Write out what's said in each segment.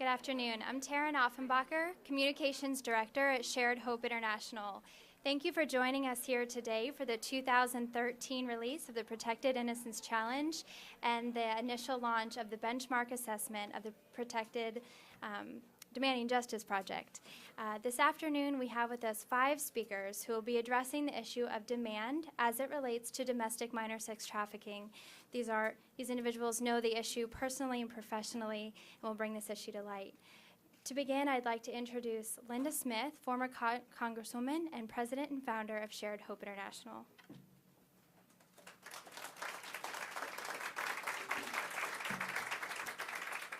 Good afternoon. I'm Taryn Offenbacher, Communications Director at Shared Hope International. Thank you for joining us here today for the 2013 release of the Protected Innocence Challenge and the initial launch of the benchmark assessment of the Protected Demanding Justice Project. This afternoon, we have with us 5 speakers who will be addressing the issue of demand as it relates to domestic minor sex trafficking. These individuals know the issue personally and professionally and will bring this issue to light. To begin, I'd like to introduce Linda Smith, former Congresswoman and President and founder of Shared Hope International.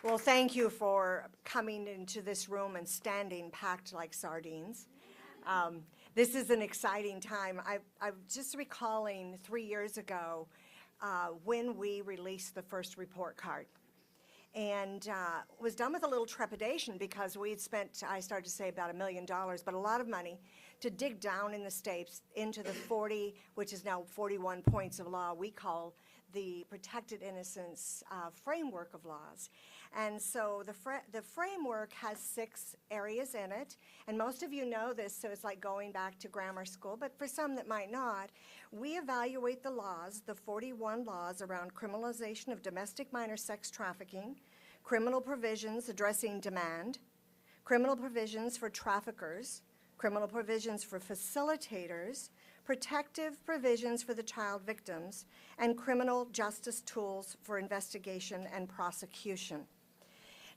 Well, thank you for coming into this room and standing packed like sardines. This is an exciting time. I'm just recalling 3 years ago when we released the first report card. And was done with a little trepidation because we had spent, I started to say, about $1 million, but a lot of money to dig down in the states into the 40, which is now 41 points of law we call the Protected Innocence framework of laws. And so the framework has 6 areas in it, and most of you know this, so it's like going back to grammar school, but for some that might not, we evaluate the laws, the 41 laws around criminalization of domestic minor sex trafficking, criminal provisions addressing demand, criminal provisions for traffickers, criminal provisions for facilitators, protective provisions for the child victims, and criminal justice tools for investigation and prosecution.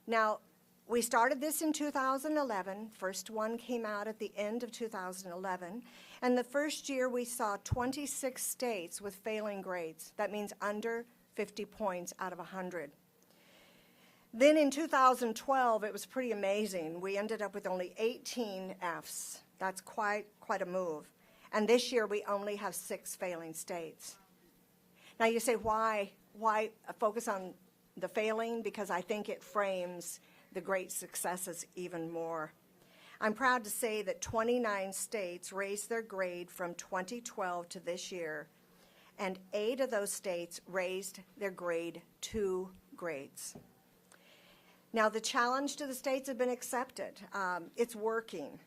Now, we started this in 2011. First one came out at the end of 2011. And the first year we saw 26 states with failing grades. That means under 50 points out of 100. Then in 2012, it was pretty amazing. We ended up with only 18 Fs. That's quite a move. And this year we only have 6 failing states. Now you say, why focus on the failing? Because I think it frames the great successes even more. I'm proud to say that 29 states raised their grade from 2012 to this year, and 8 of those states raised their grade 2 grades. Now the challenge to the states has been accepted. It's working.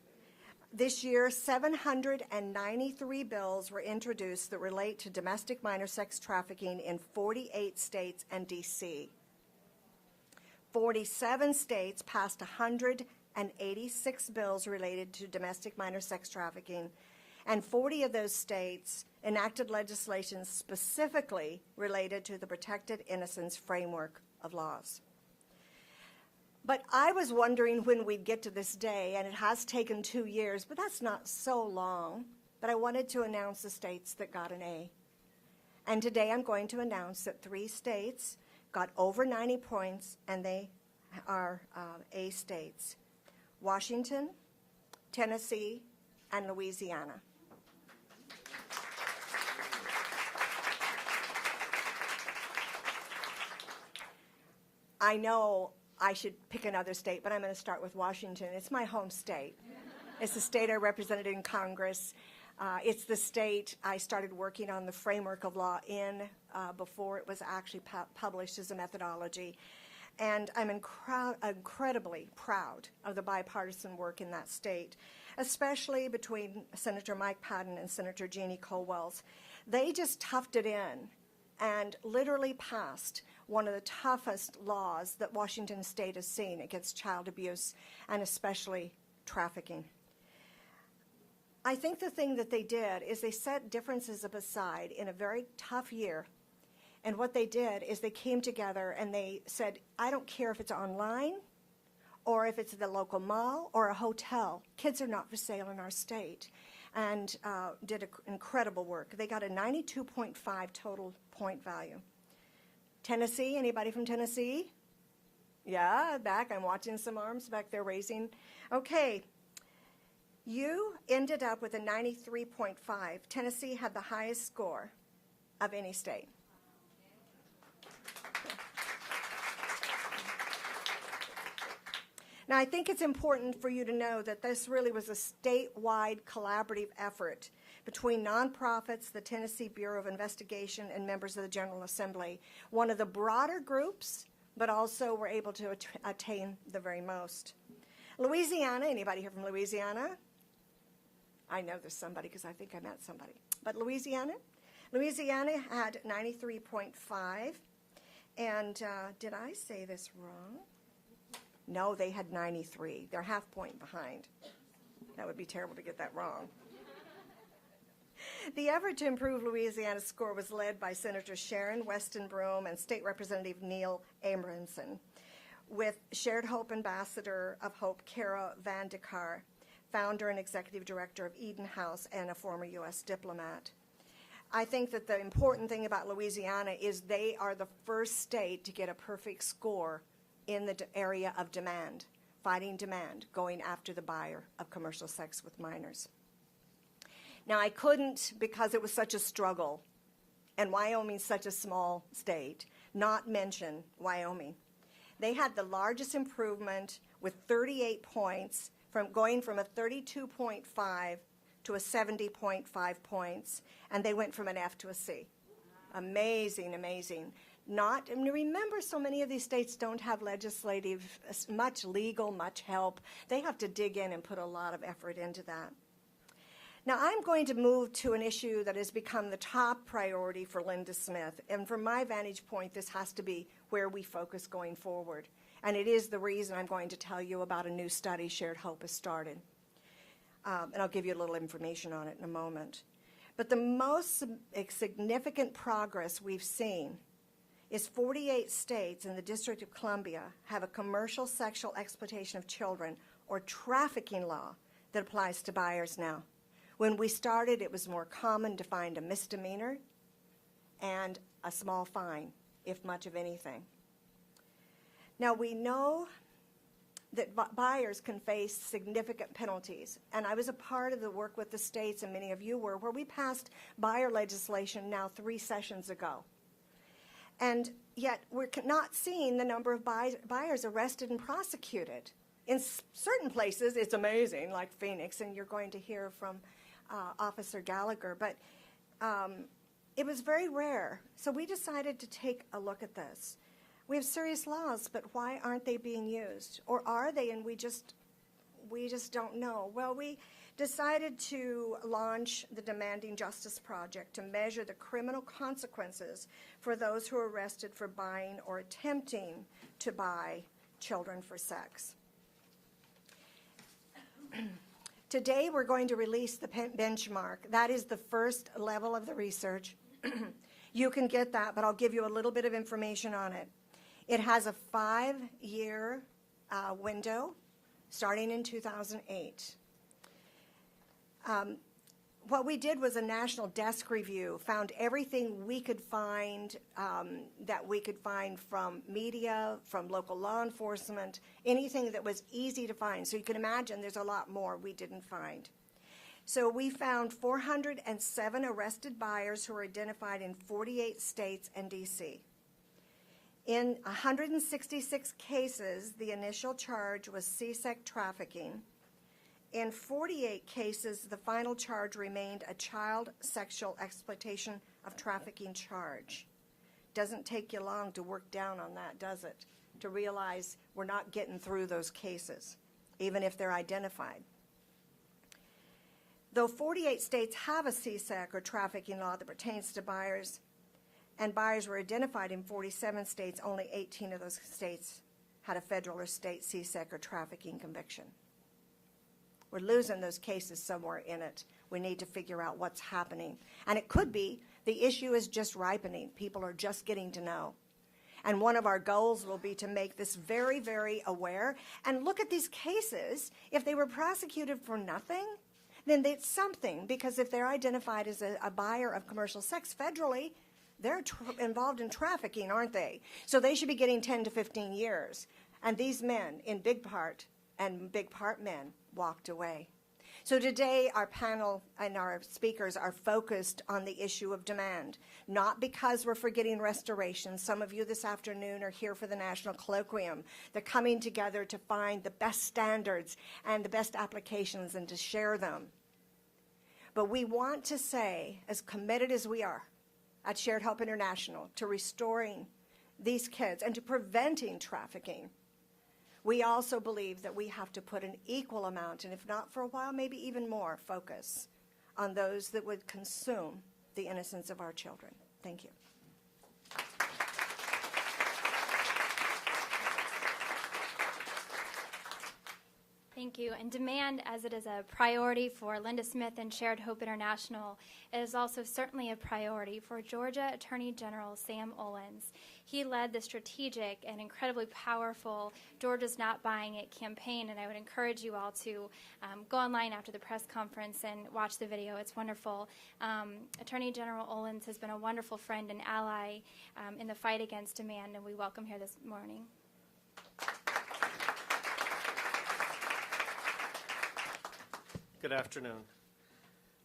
This year, 793 bills were introduced that relate to domestic minor sex trafficking in 48 states and D.C. 47 states passed 186 bills related to domestic minor sex trafficking, and 40 of those states enacted legislation specifically related to the Protected Innocence framework of laws. But I was wondering when we'd get to this day, and it has taken 2 years, but that's not so long, but I wanted to announce the states that got an A. And today I'm going to announce that 3 states got over 90 points, and they are A states: Washington, Tennessee, and Louisiana. I know I should pick another state, but I'm going to start with Washington. It's my home state. It's the state I represented in Congress. It's the state I started working on the framework of law in before it was actually published as a methodology. And I'm incredibly proud of the bipartisan work in that state, especially between Senator Mike Patton and Senator Jeannie Colwell's. They just toughed it in and literally passed one of the toughest laws that Washington State has seen against child abuse and especially trafficking. I think the thing that they did is they set differences aside in a very tough year. And what they did is they came together and they said, I don't care if it's online or if it's at the local mall or a hotel. Kids are not for sale in our state. And did incredible work. They got a 92.5 total point value. Tennessee, anybody from Tennessee? Yeah, back. I'm watching some arms back there raising. Okay. You ended up with a 93.5. Tennessee had the highest score of any state. Now, I think it's important for you to know that this really was a statewide collaborative effort between nonprofits, the Tennessee Bureau of Investigation, and members of the General Assembly. One of the broader groups but also we're able to attain the very most. Louisiana, anybody here from Louisiana? I know there's somebody because I think I met somebody. But Louisiana had 93.5. And did I say this wrong? No, they had 93. They're half point behind. That would be terrible to get that wrong. The effort to improve Louisiana's score was led by Senator Sharon Weston Broome and State Representative Neil Abrahamson, with Shared Hope Ambassador of Hope Kara Van de Kar, founder and executive director of Eden House and a former U.S. diplomat. I think that the important thing about Louisiana is they are the first state to get a perfect score in the area of demand, fighting demand, going after the buyer of commercial sex with minors. Now, I couldn't, because it was such a struggle, and Wyoming's such a small state, not mention Wyoming. They had the largest improvement with 38 points, going from a 32.5 to a 70.5 points, and they went from an F to a C. Amazing, amazing. And remember, so many of these states don't have legislative, much legal, much help. They have to dig in and put a lot of effort into that. Now, I'm going to move to an issue that has become the top priority for Linda Smith, and from my vantage point, this has to be where we focus going forward. And it is the reason I'm going to tell you about a new study Shared Hope has started. And I'll give you a little information on it in a moment. But the most significant progress we've seen is 48 states in the District of Columbia have a commercial sexual exploitation of children or trafficking law that applies to buyers now. When we started, it was more common to find a misdemeanor and a small fine, if much of anything. Now, we know that buyers can face significant penalties, and I was a part of the work with the states, and many of you were, where we passed buyer legislation now 3 sessions ago. And yet, we're not seeing the number of buyers arrested and prosecuted. In certain places, it's amazing, like Phoenix, and you're going to hear from Officer Gallagher, but it was very rare. So we decided to take a look at this. We have serious laws, but why aren't they being used? Or are they, and we just don't know? Well, we decided to launch the Demanding Justice Project to measure the criminal consequences for those who are arrested for buying or attempting to buy children for sex. Today, we're going to release the benchmark. That is the first level of the research. You can get that, but I'll give you a little bit of information on it. It has a 5-year window starting in 2008. What we did was a national desk review, found everything we could find that we could find from media, from local law enforcement, anything that was easy to find. So you can imagine there's a lot more we didn't find. So we found 407 arrested buyers who were identified in 48 states and D.C. In 166 cases, the initial charge was C-sex trafficking. In 48 cases, the final charge remained a child sexual exploitation of trafficking charge. Doesn't take you long to work down on that, does it? To realize we're not getting through those cases, even if they're identified. Though 48 states have a C-sex or trafficking law that pertains to buyers, and buyers were identified in 47 states, only 18 of those states had a federal or state C-sex or trafficking conviction. We're losing those cases somewhere in it. We need to figure out what's happening. And it could be the issue is just ripening. People are just getting to know. And one of our goals will be to make this very, very aware. And look at these cases. If they were prosecuted for nothing, then it's something. Because if they're identified as a buyer of commercial sex federally, they're involved in trafficking, aren't they? So they should be getting 10 to 15 years. And these men, in big part, and big part men, walked away. So today our panel and our speakers are focused on the issue of demand, not because we're forgetting restoration. Some of you this afternoon are here for the National Colloquium. They're coming together to find the best standards and the best applications and to share them. But we want to say, as committed as we are at Shared Hope International, to restoring these kids and to preventing trafficking. We also believe that we have to put an equal amount, and if not for a while, maybe even more focus on those that would consume the innocence of our children. Thank you. Thank you. And demand, as it is a priority for Linda Smith and Shared Hope International, is also certainly a priority for Georgia Attorney General Sam Olens. He led the strategic and incredibly powerful Georgia's Not Buying It campaign, and I would encourage you all to go online after the press conference and watch the video. It's wonderful. Attorney General Olens has been a wonderful friend and ally in the fight against demand, and we welcome here this morning. Good afternoon.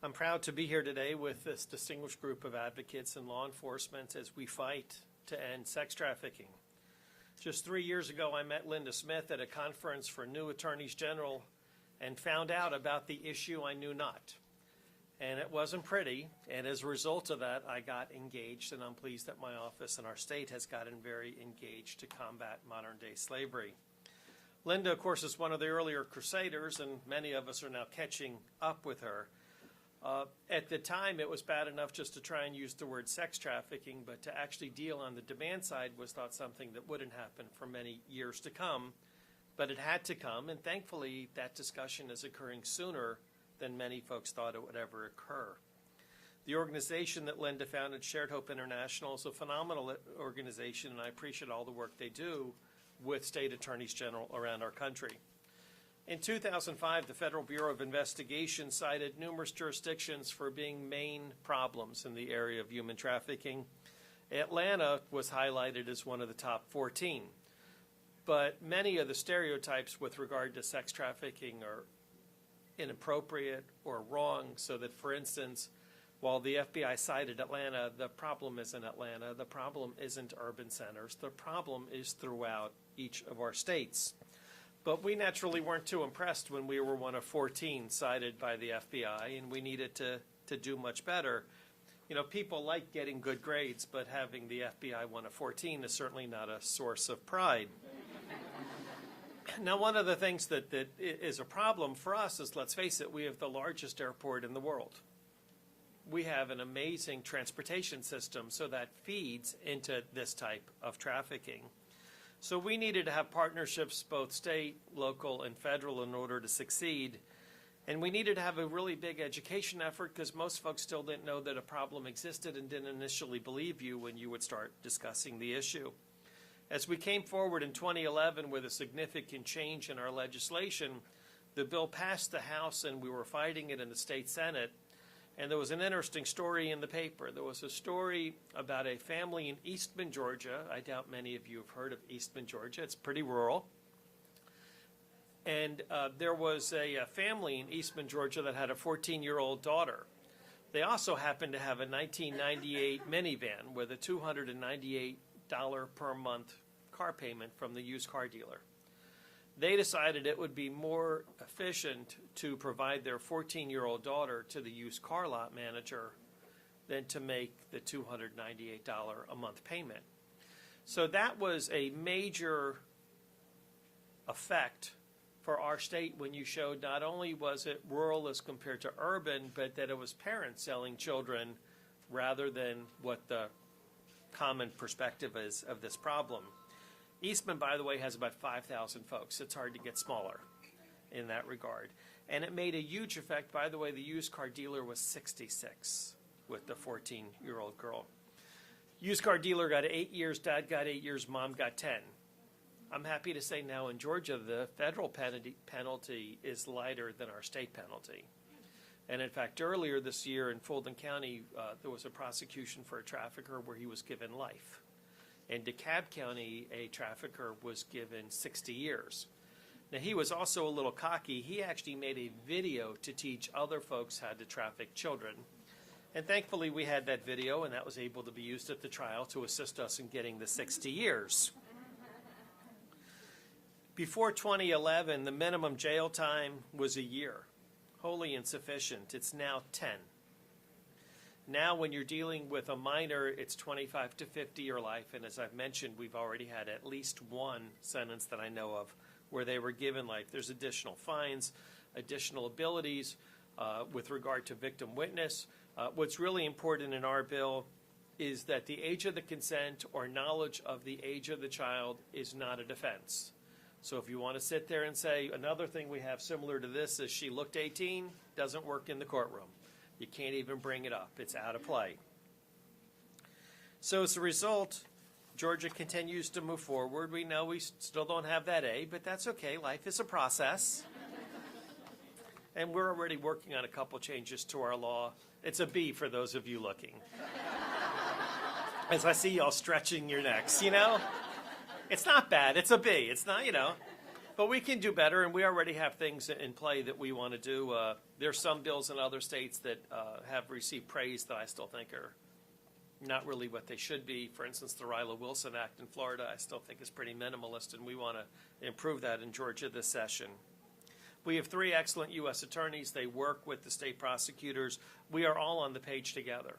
I'm proud to be here today with this distinguished group of advocates and law enforcement as we fight to end sex trafficking. Just 3 years ago, I met Linda Smith at a conference for new attorneys general and found out about the issue I knew not. And it wasn't pretty, and as a result of that, I got engaged, and I'm pleased that my office and our state has gotten very engaged to combat modern-day slavery. Linda, of course, is one of the earlier crusaders, and many of us are now catching up with her. At the time, it was bad enough just to try and use the word sex trafficking, but to actually deal on the demand side was thought something that wouldn't happen for many years to come. But it had to come, and thankfully, that discussion is occurring sooner than many folks thought it would ever occur. The organization that Linda founded, Shared Hope International, is a phenomenal organization, and I appreciate all the work they do with state attorneys general around our country. In 2005, the Federal Bureau of Investigation cited numerous jurisdictions for being main problems in the area of human trafficking. Atlanta was highlighted as one of the top 14. But many of the stereotypes with regard to sex trafficking are inappropriate or wrong, so that, for instance, while the FBI cited Atlanta, the problem isn't Atlanta, the problem isn't urban centers, the problem is throughout each of our states. But we naturally weren't too impressed when we were one of 14 cited by the FBI, and we needed to do much better. You know, people like getting good grades, but having the FBI one of 14 is certainly not a source of pride. Now, one of the things that is a problem for us is, let's face it, we have the largest airport in the world. We have an amazing transportation system, so that feeds into this type of trafficking. So we needed to have partnerships, both state, local, and federal, in order to succeed. And we needed to have a really big education effort, because most folks still didn't know that a problem existed and didn't initially believe you when you would start discussing the issue. As we came forward in 2011 with a significant change in our legislation, the bill passed the House and we were fighting it in the state Senate. And there was an interesting story in the paper. There was a story about a family in Eastman, Georgia. I doubt many of you have heard of Eastman, Georgia. It's pretty rural. And there was a family in Eastman, Georgia that had a 14-year-old daughter. They also happened to have a 1998 minivan with a $298 per month car payment from the used car dealer. They decided it would be more efficient to provide their 14-year-old daughter to the used car lot manager than to make the $298 a month payment. So that was a major effect for our state when you showed not only was it rural as compared to urban, but that it was parents selling children rather than what the common perspective is of this problem. Eastman, by the way, has about 5,000 folks. It's hard to get smaller in that regard. And it made a huge effect. By the way, the used car dealer was 66 with the 14-year-old girl. Used car dealer got 8 years, dad got 8 years, mom got 10. I'm happy to say now in Georgia, the federal penalty is lighter than our state penalty. And in fact, earlier this year in Fulton County, there was a prosecution for a trafficker where he was given life. In DeKalb County, a trafficker was given 60 years. Now, he was also a little cocky. He actually made a video to teach other folks how to traffic children. And thankfully, we had that video, and that was able to be used at the trial to assist us in getting the 60 years. Before 2011, the minimum jail time was a year. Wholly insufficient. It's now 10. Now, when you're dealing with a minor, it's 25 to 50 or life. And as I've mentioned, we've already had at least one sentence that I know of where they were given life. There's additional fines, additional abilities with regard to victim witness. What's really important in our bill is that the age of the consent or knowledge of the age of the child is not a defense. So if you want to sit there and say, another thing we have similar to this is she looked 18, doesn't work in the courtroom. You can't even bring it up. It's out of play. So as a result, Georgia continues to move forward. We know we still don't have that A, but that's okay. Life is a process. And we're already working on a couple changes to our law. It's a B for those of you looking. As I see y'all stretching your necks, you know? It's not bad. It's a B. It's not, you know. But we can do better, and we already have things in play that we want to do. There's some bills in other states that have received praise that I still think are not really what they should be. For instance, the Ryla Wilson Act in Florida I still think is pretty minimalist, and we want to improve that in Georgia this session. We have 3 excellent U.S. attorneys. They work with the state prosecutors. We are all on the page together.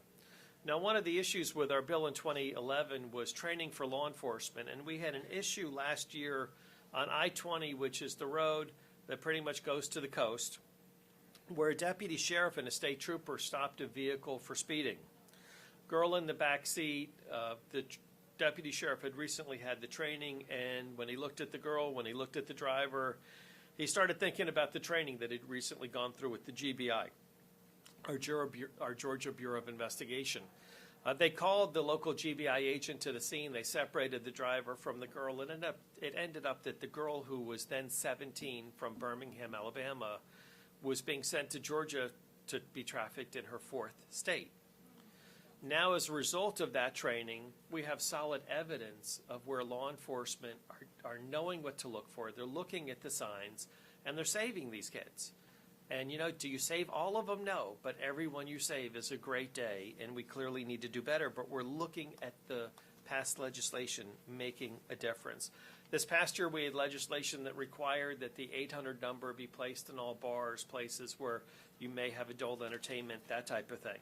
Now, one of the issues with our bill in 2011 was training for law enforcement, and we had an issue last year on I-20, which is the road that pretty much goes to the coast, where a deputy sheriff and a state trooper stopped a vehicle for speeding. Girl in the back seat, the deputy sheriff had recently had the training, and when he looked at the girl, when he looked at the driver, he started thinking about the training that he'd recently gone through with the GBI, our Georgia Bureau of Investigation. They called the local GBI agent to the scene. They separated the driver from the girl. It ended up that the girl, who was then 17 from Birmingham, Alabama, was being sent to Georgia to be trafficked in her 4th state. Now, as a result of that training, we have solid evidence of where law enforcement are knowing what to look for. They're looking at the signs, and they're saving these kids. And, you know, do you save all of them? No, but every one you save is a great day, and we clearly need to do better. But we're looking at the past legislation making a difference. This past year, we had legislation that required that the 800 number be placed in all bars, places where you may have adult entertainment, that type of thing.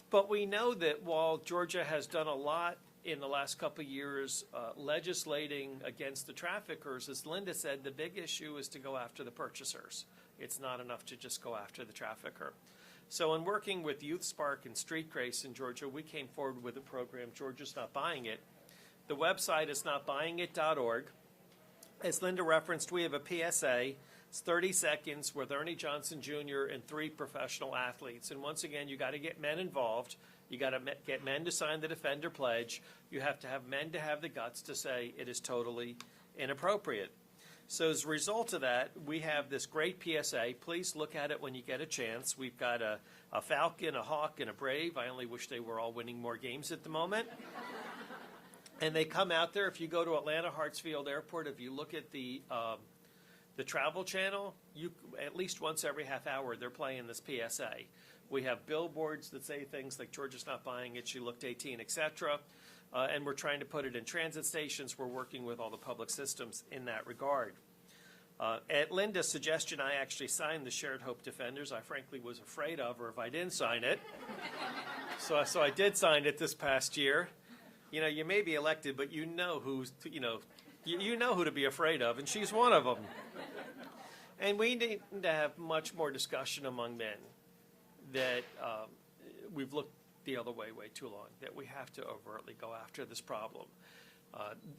But we know that while Georgia has done a lot in the last couple of years legislating against the traffickers, as Linda said, the big issue is to go after the purchasers. It's not enough to just go after the trafficker. So in working with Youth Spark and Street Grace in Georgia, we came forward with a program, Georgia's Not Buying It. The website is notbuyingit.org. As Linda referenced, we have a PSA. It's 30 seconds with Ernie Johnson Jr. and 3 professional athletes. And once again, you got to get men involved. You got to get men to sign the Defender Pledge. You have to have men to have the guts to say it is totally inappropriate. So as a result of that, we have this great PSA. Please look at it when you get a chance. We've got a Falcon, a Hawk, and a Brave. I only wish they were all winning more games at the moment. And they come out there. If you go to Atlanta Hartsfield Airport, if you look at the Travel Channel, at least once every half hour, they're playing this PSA. We have billboards that say things like Georgia's not buying it, she looked 18, etc. And we're trying to put it in transit stations. We're working with all the public systems in that regard. At Linda's suggestion, I actually signed the Shared Hope Defenders. I frankly was afraid of her if I didn't sign it. So I did sign it this past year. You know, you may be elected, but you know who to be afraid of, and she's one of them. And we need to have much more discussion among men that we've looked the other way too long, that we have to overtly go after this problem.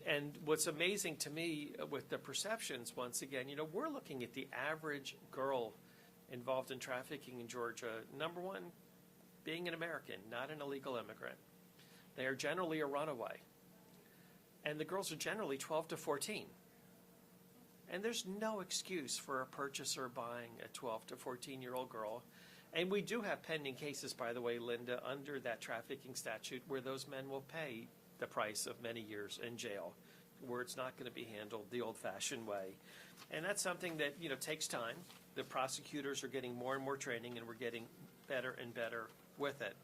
And what's amazing to me with the perceptions, once again, you know, we're looking at the average girl involved in trafficking in Georgia. Number one, being an American, not an illegal immigrant. They are generally a runaway. And the girls are generally 12 to 14. And there's no excuse for a purchaser buying a 12 to 14-year-old girl. And we do have pending cases, by the way, Linda, under that trafficking statute where those men will pay the price of many years in jail, where it's not going to be handled the old-fashioned way. And that's something that, you know, takes time. The prosecutors are getting more and more training, and we're getting better and better with it.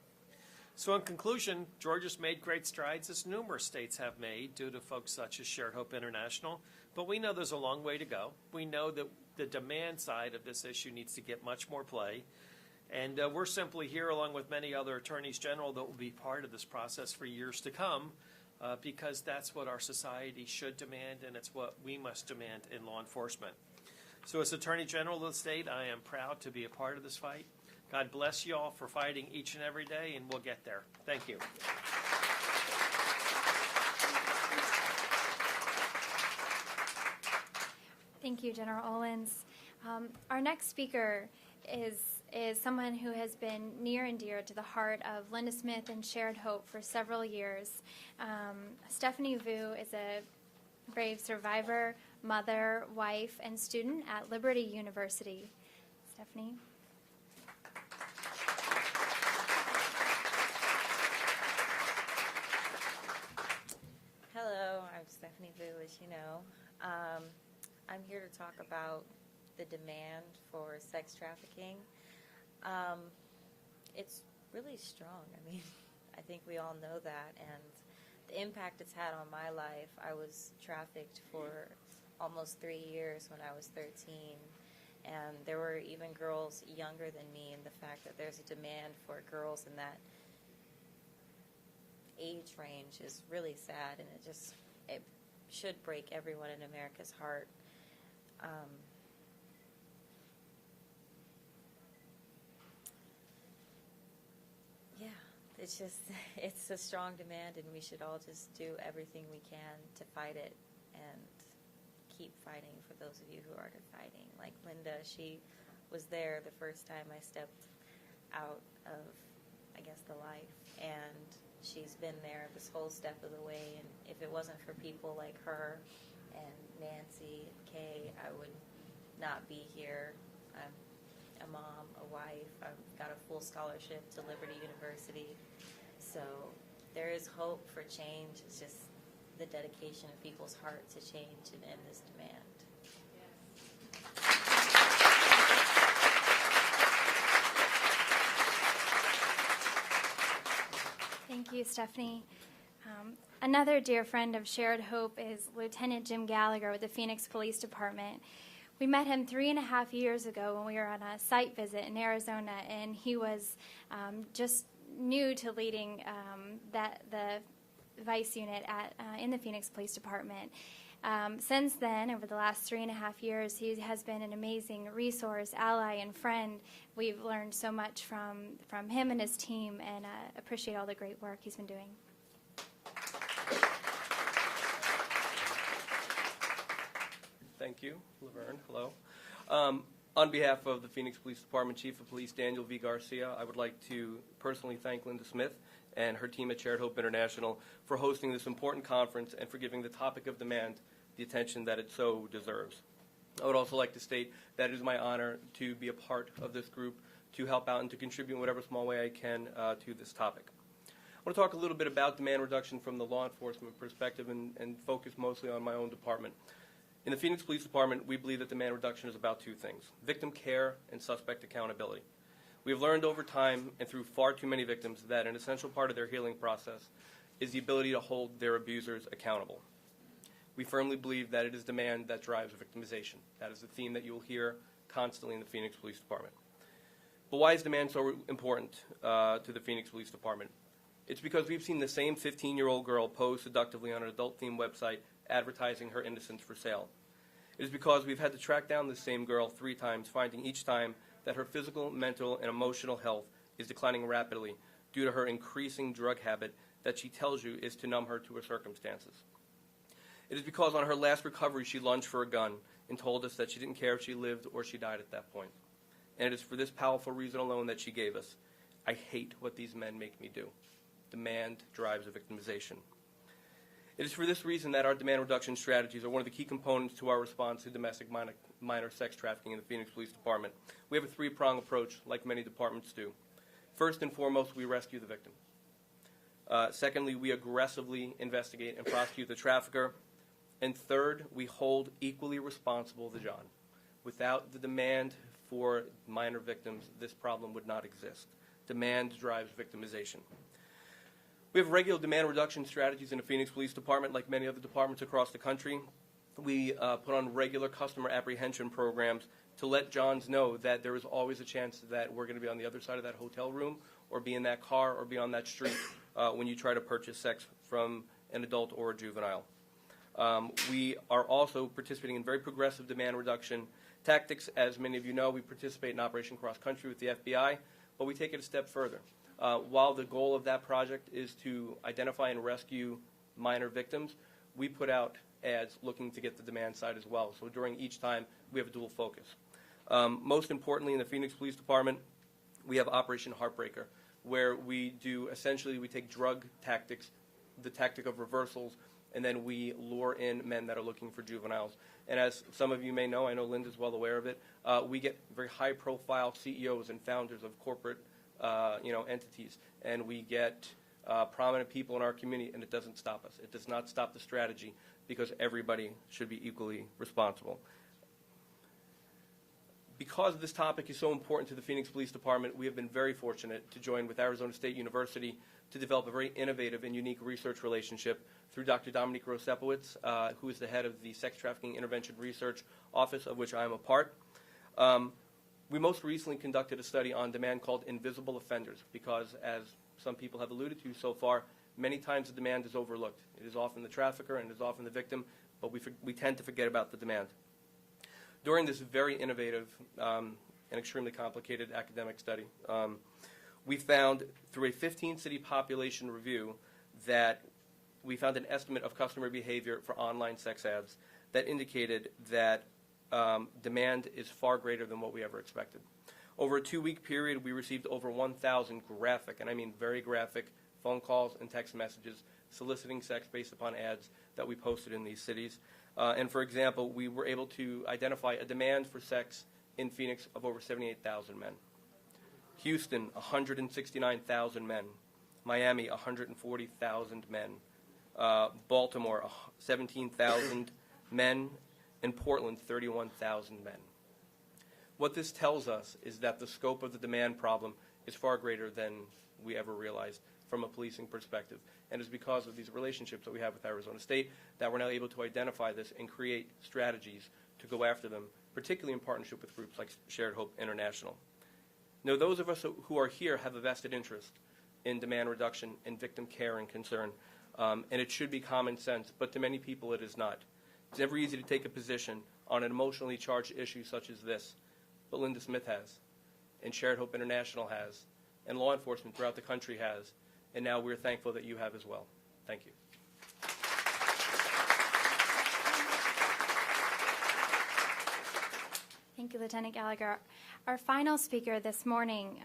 So in conclusion, Georgia's made great strides, as numerous states have made, due to folks such as Shared Hope International. But we know there's a long way to go. We know that the demand side of this issue needs to get much more play. And we're simply here, along with many other attorneys general that will be part of this process for years to come, because that's what our society should demand, and it's what we must demand in law enforcement. So as Attorney General of the state, I am proud to be a part of this fight. God bless you all for fighting each and every day, and we'll get there. Thank you. Thank you, General Owens. Our next speaker is someone who has been near and dear to the heart of Linda Smith and Shared Hope for several years. Stephanie Vu is a brave survivor, mother, wife, and student at Liberty University. Stephanie. Hello, I'm Stephanie Vu, as you know. I'm here to talk about the demand for sex trafficking. It's really strong. I mean, I think we all know that, and the impact it's had on my life. I was trafficked for almost 3 years when I was 13, and there were even girls younger than me, and the fact that there's a demand for girls in that age range is really sad, and it should break everyone in America's heart. It's a strong demand, and we should all just do everything we can to fight it and keep fighting for those of you who aren't fighting. Like Linda, she was there the first time I stepped out of, I guess, the life, and she's been there this whole step of the way, and if it wasn't for people like her and Nancy and Kay, I would not be here. I'm a mom, a wife. I've got a full scholarship to Liberty University. So there is hope for change. It's just the dedication of people's heart to change and end this demand. Thank you, Stephanie. Another dear friend of Shared Hope is Lieutenant Jim Gallagher with the Phoenix Police Department. We met him 3.5 years ago when we were on a site visit in Arizona, and he was just new to leading the vice unit in the Phoenix Police Department. Since then, over the last 3.5 years, he has been an amazing resource, ally, and friend. We've learned so much from him and his team, and appreciate all the great work he's been doing. Thank you, Laverne. Hello. On behalf of the Phoenix Police Department Chief of Police Daniel V. Garcia, I would like to personally thank Linda Smith and her team at Shared Hope International for hosting this important conference and for giving the topic of demand the attention that it so deserves. I would also like to state that it is my honor to be a part of this group, to help out and to contribute in whatever small way I can to this topic. I want to talk a little bit about demand reduction from the law enforcement perspective and focus mostly on my own department. In the Phoenix Police Department, we believe that demand reduction is about two things: victim care and suspect accountability. We have learned over time and through far too many victims that an essential part of their healing process is the ability to hold their abusers accountable. We firmly believe that it is demand that drives victimization. That is the theme that you will hear constantly in the Phoenix Police Department. But why is demand so important to the Phoenix Police Department? It's because we've seen the same 15-year-old girl pose seductively on an adult-themed website advertising her innocence for sale. It is because we've had to track down this same girl 3 times, finding each time that her physical, mental, and emotional health is declining rapidly due to her increasing drug habit that she tells you is to numb her to her circumstances. It is because on her last recovery she lunged for a gun and told us that she didn't care if she lived or she died at that point. And it is for this powerful reason alone that she gave us: I hate what these men make me do. Demand drives a victimization. It is for this reason that our demand reduction strategies are one of the key components to our response to domestic minor sex trafficking in the Phoenix Police Department. We have a 3-pronged approach, like many departments do. First and foremost, we rescue the victim. Secondly, we aggressively investigate and prosecute the trafficker. And third, we hold equally responsible the John. Without the demand for minor victims, this problem would not exist. Demand drives victimization. We have regular demand reduction strategies in the Phoenix Police Department, like many other departments across the country. We put on regular customer apprehension programs to let Johns know that there is always a chance that we're going to be on the other side of that hotel room or be in that car or be on that street when you try to purchase sex from an adult or a juvenile. We are also participating in very progressive demand reduction tactics. As many of you know, we participate in Operation Cross Country with the FBI, but we take it a step further. While the goal of that project is to identify and rescue minor victims, we put out ads looking to get the demand side as well. So during each time, we have a dual focus. Most importantly, in the Phoenix Police Department, we have Operation Heartbreaker, where we take drug tactics, the tactic of reversals, and then we lure in men that are looking for juveniles. And as some of you may know, I know Linda's well aware of it, we get very high-profile CEOs and founders of corporate entities, and we get prominent people in our community, and it doesn't stop us. It does not stop the strategy, because everybody should be equally responsible. Because this topic is so important to the Phoenix Police Department, we have been very fortunate to join with Arizona State University to develop a very innovative and unique research relationship through Dr. Dominique Rosepowitz, who is the head of the Sex Trafficking Intervention Research Office, of which I am a part. We most recently conducted a study on demand called Invisible Offenders, because as some people have alluded to so far, many times the demand is overlooked. It is often the trafficker and it is often the victim, but we tend to forget about the demand. During this very innovative and extremely complicated academic study, we found through a 15-city population review that we found an estimate of customer behavior for online sex ads that indicated that demand is far greater than what we ever expected. Over a 2-week period, we received over 1,000 graphic, and I mean very graphic, phone calls and text messages soliciting sex based upon ads that we posted in these cities. And for example, we were able to identify a demand for sex in Phoenix of over 78,000 men. Houston, 169,000 men. Miami, 140,000 men. Baltimore, 17,000 men. And Portland, 31,000 men. What this tells us is that the scope of the demand problem is far greater than we ever realized from a policing perspective. And it's because of these relationships that we have with Arizona State that we're now able to identify this and create strategies to go after them, particularly in partnership with groups like Shared Hope International. Now, those of us who are here have a vested interest in demand reduction and victim care and concern, and it should be common sense, but to many people it is not. It's never easy to take a position on an emotionally charged issue such as this, but Linda Smith has, and Shared Hope International has, and law enforcement throughout the country has, and now we're thankful that you have as well. Thank you. Thank you, Lieutenant Gallagher. Our final speaker this morning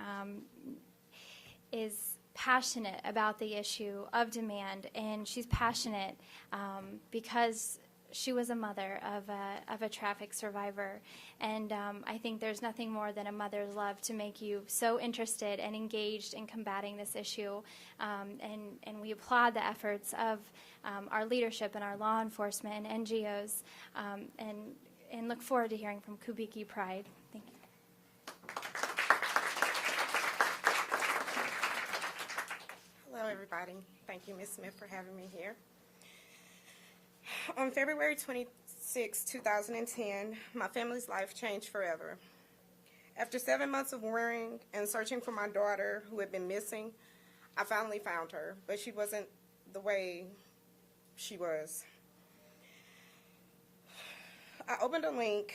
is passionate about the issue of demand, and she's passionate because she was a mother of a traffic survivor, and I think there's nothing more than a mother's love to make you so interested and engaged in combating this issue, and we applaud the efforts of our leadership and our law enforcement and NGOs, and look forward to hearing from Kubiki Pride. Thank you. Hello, everybody. Thank you, Ms. Smith, for having me here. On February 26, 2010, my family's life changed forever. After 7 months of worrying and searching for my daughter who had been missing, I finally found her, but she wasn't the way she was. I opened a link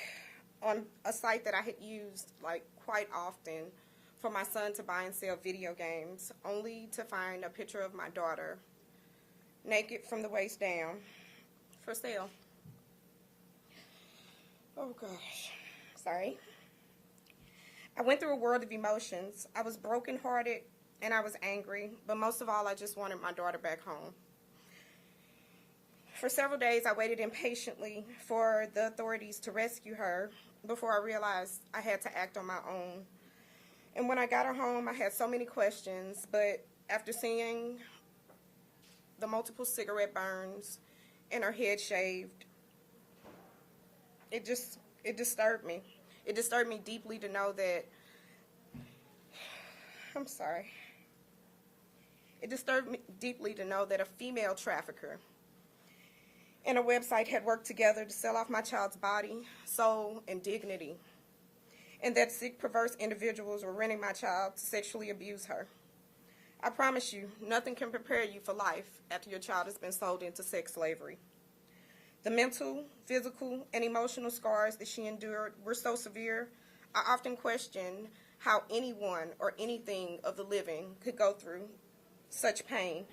on a site that I had used quite often for my son to buy and sell video games, only to find a picture of my daughter, naked from the waist down, for sale. Oh gosh, sorry. I went through a world of emotions. I was brokenhearted and I was angry, but most of all, I just wanted my daughter back home. For several days, I waited impatiently for the authorities to rescue her before I realized I had to act on my own. And when I got her home, I had so many questions, but after seeing the multiple cigarette burns and her head shaved, it disturbed me. It disturbed me deeply to know that, I'm sorry. It disturbed me deeply to know that a female trafficker and a website had worked together to sell off my child's body, soul, and dignity, and that sick, perverse individuals were renting my child to sexually abuse her. I promise you, nothing can prepare you for life after your child has been sold into sex slavery. The mental, physical, and emotional scars that she endured were so severe, I often question how anyone or anything of the living could go through such pain.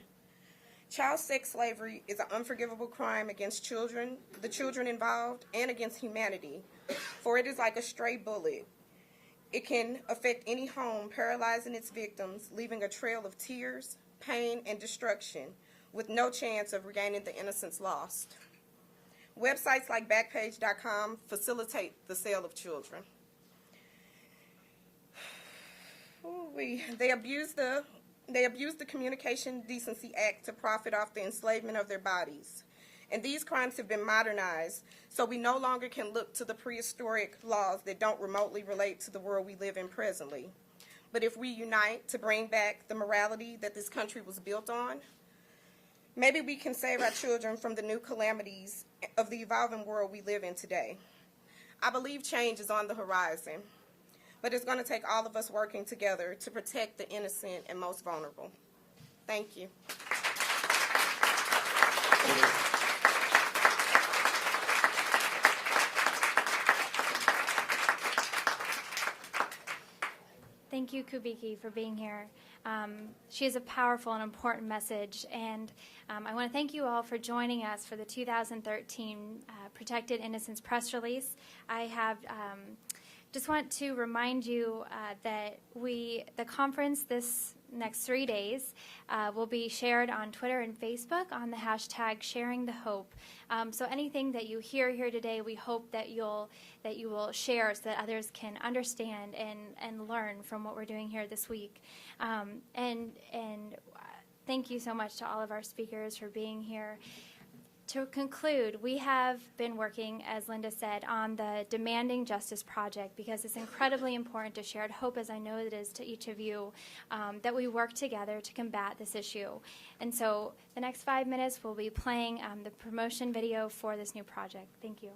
Child sex slavery is an unforgivable crime against children, the children involved, and against humanity, for it is like a stray bullet. It can affect any home, paralyzing its victims, leaving a trail of tears, pain, and destruction, with no chance of regaining the innocence lost. Websites like Backpage.com facilitate the sale of children. They abuse the Communication Decency Act to profit off the enslavement of their bodies. And these crimes have been modernized, so we no longer can look to the prehistoric laws that don't remotely relate to the world we live in presently. But if we unite to bring back the morality that this country was built on, maybe we can save our children from the new calamities of the evolving world we live in today. I believe change is on the horizon, but it's going to take all of us working together to protect the innocent and most vulnerable. Thank you. Thank you, Kubiki, for being here. She has a powerful and important message, and I want to thank you all for joining us for the 2013 Protected Innocence press release. I have just want to remind you that the conference this next 3 days will be shared on Twitter and Facebook on the hashtag Sharing the Hope. So anything that you hear here today, we hope that you will share so that others can understand and learn from what we're doing here this week. And thank you so much to all of our speakers for being here. To conclude, we have been working, as Linda said, on the Demanding Justice Project because it's incredibly important to Shared Hope, as I know it is to each of you, that we work together to combat this issue. And so the next 5 minutes we'll be playing the promotion video for this new project. Thank you.